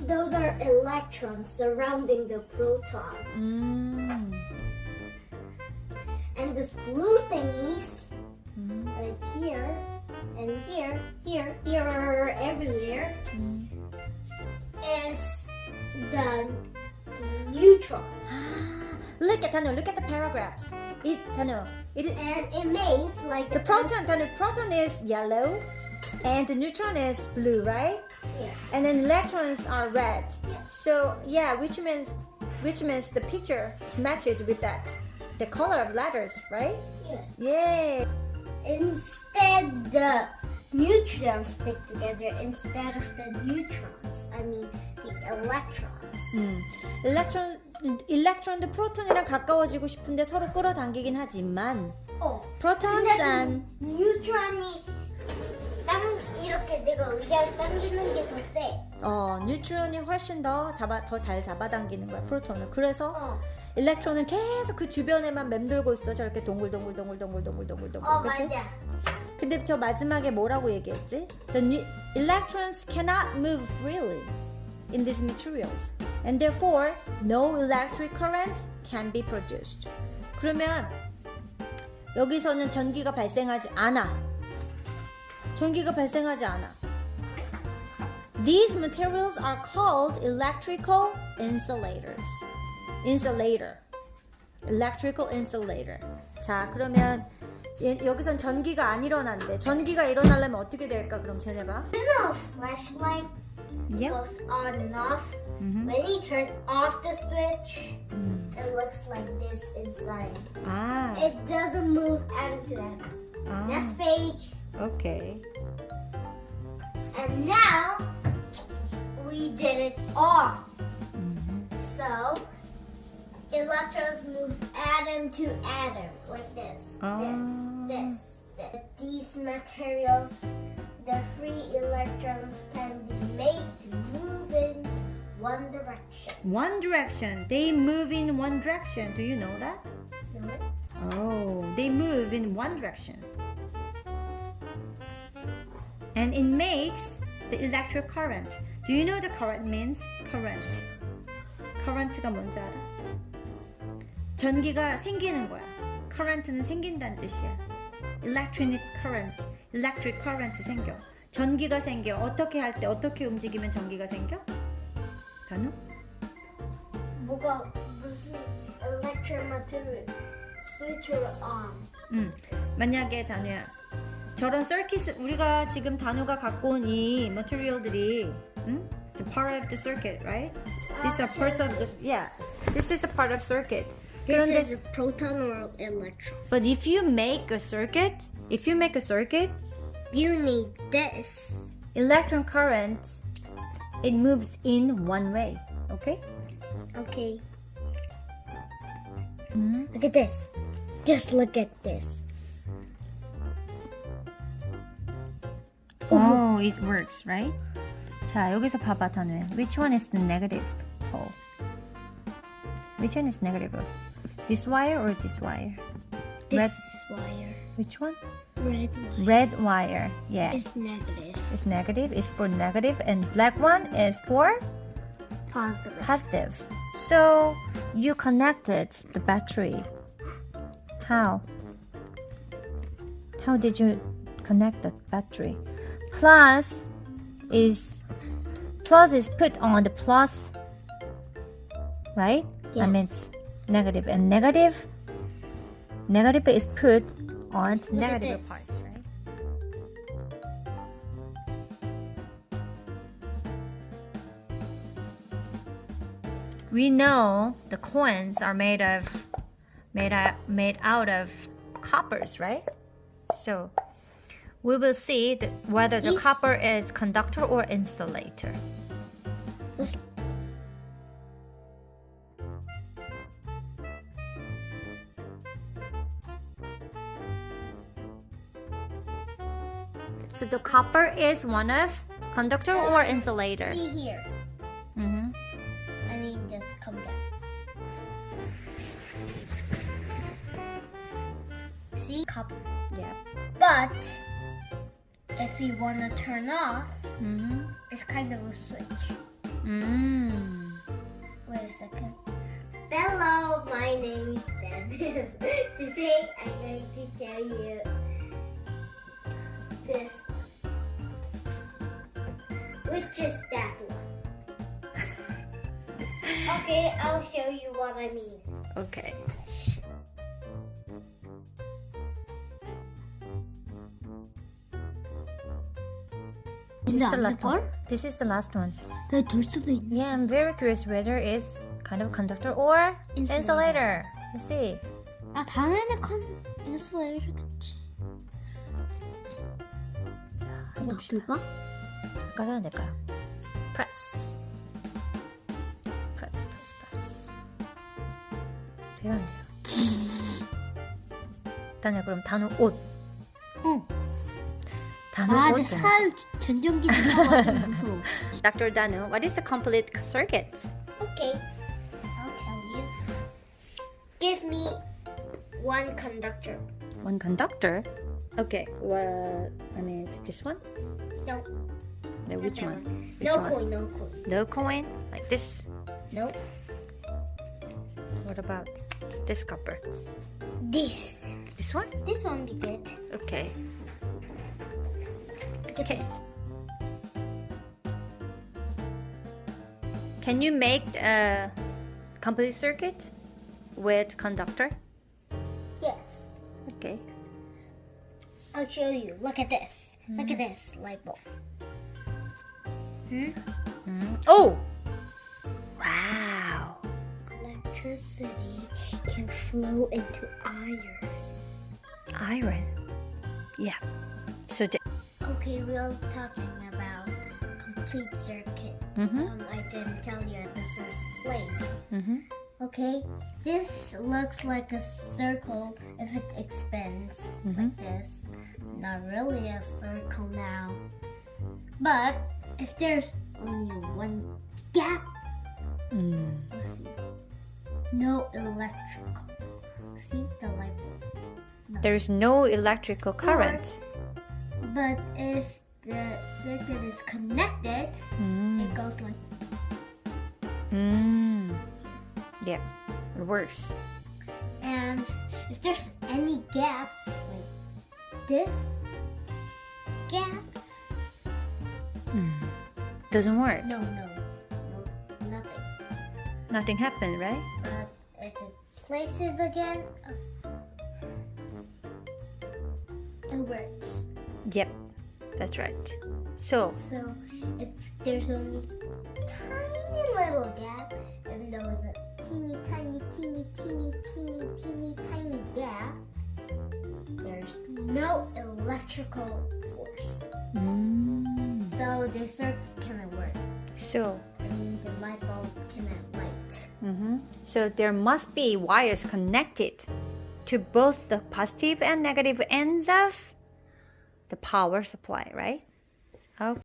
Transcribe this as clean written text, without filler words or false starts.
Those are electrons surrounding the proton. And this blue thingies right here and here, everywhere is the neutron. Look at the paragraphs. It And it means like the proton is yellow and the neutron is blue, right? Yes. And then electrons are red. Yes. So yeah, which means the picture matched with that. The color of letters, right? Yes. Yay! Instead, the neutrons stick together instead of the neutrons. I mean, the electrons. 일렉트론도 프로톤이랑 가까워지고 싶은데 서로 끌어당기긴 하지만 protons 근데 and 뉴트론이 이렇게 내가 의자를 당기는 게 더 세. 뉴트론이 훨씬 더 잘 잡아당기는 거야 프로톤은. 그래서 일렉트론은 계속 그 주변에만 맴돌고 있어. 저렇게 동글동글. 그치? 맞아. 근데 저 마지막에 뭐라고 얘기했지? The electrons cannot move freely in these materials, and therefore no electric current can be produced. 그러면 여기서는 전기가 발생하지 않아. These materials are called electrical insulators. Electrical insulator. 자, 그러면 여기선 전기가 안 일어난대. 전기가 일어나려면 어떻게 될까? 그럼 쟤네가? You know, a flashlight goes on and off. When you turn off the switch, it looks like this inside. It doesn't move atom to atom. Next page. Okay. And now we did it all. So electrons move atom to atom like this. This. These materials, the free electrons can be made to move in one direction. One direction. They move in one direction. Do you know that? No? Oh, they move in one direction. And it makes the electric current. Do you know the current means? Current. Current가 뭔지 알아? 전기가 생기는 거야. Current는 생긴다는 뜻이야. Electric current 생겨. 전기가 생겨. 어떻게 할 때 어떻게 움직이면 전기가 생겨? 단우? 무슨 electric material switch를 on. 만약에 단우야. 저런 서킷 우리가 지금 단우가 갖고 온 이 material들이 the part of the circuit, right? These are parts of the This is a part of circuit. This is a proton or electron. But if you make a circuit, You need this. electron current, it moves in one way. Okay? Okay. Look at this. Just look at this. Oh, it works, right? 자, 여기서 봐봐, 단우야. Which one is the negative pole? Which one is negative pole? This wire or this wire? This wire. Which one? Red wire. Red wire. Yeah. It's negative. It's negative. It's for negative, and black one is for Positive. positive. So you connected the battery. How? How did you connect the battery? Plus is put on the plus, right? Yes. I meant negative, and negative is put on the Look at negative this. parts, right? We know the coins are made out of coppers, right? So we will see whether the copper is conductor or insulator. So the copper is one of conductor or insulator. See here. Mm-hmm. I mean, just come down. See? Copper. Yeah. But if you want to turn off, Mm-hmm. it's kind of a switch. Wait a second. Hello, my name is Ben. Today I'm going to show you this one. Which is that one? Okay, I'll show you what I mean. Okay. This is the last one. This is the last one. 될 수도 있네. Yeah, I'm very curious whether it's kind of a conductor or insulator. Let's see. 아, 당연히 인슐레이터겠지. 자, 해봅시다. 어디까지 하면 될까요? Press. Press, press, press. 돼요, 안 돼요? 일단요, 그럼 단어 옷. 단어 옷. 살 전전기 들어가서 무서워. Dr. Danu, what is the complete circuit? Okay, I'll tell you. Give me one conductor. One conductor. Okay, what? I mean, this one? No. No, which that one? Which No one? coin, no coin. No coin? Like this? No. What about this copper? This. This one? This one be good. Okay. Okay. Can you make a complete circuit with conductor? Yes. Okay. I'll show you. Look at this. Look at this light bulb. Oh! Wow. Electricity can flow into iron. Iron. Yeah. So Okay, we're talking about complete circuit. I didn't tell you at the first place. Okay, this looks like a circle if it expands like this. Not really a circle now. But if there's only one gap, let's see. No electrical. See the light bulb? No. there's no electrical current. But if the circuit is connected, it goes like Yeah, it works. and if there's any gaps like this gap, Doesn't work. no, nothing. Nothing happened, right? But if it places again, it works. Yep, that's right. So, So if there's only tiny little gap, even though it's a teeny tiny gap, there's no electrical force. So the circuit cannot work. so, And the light bulb cannot light. so there must be wires connected to both the positive and negative ends of the power supply, right? Okay.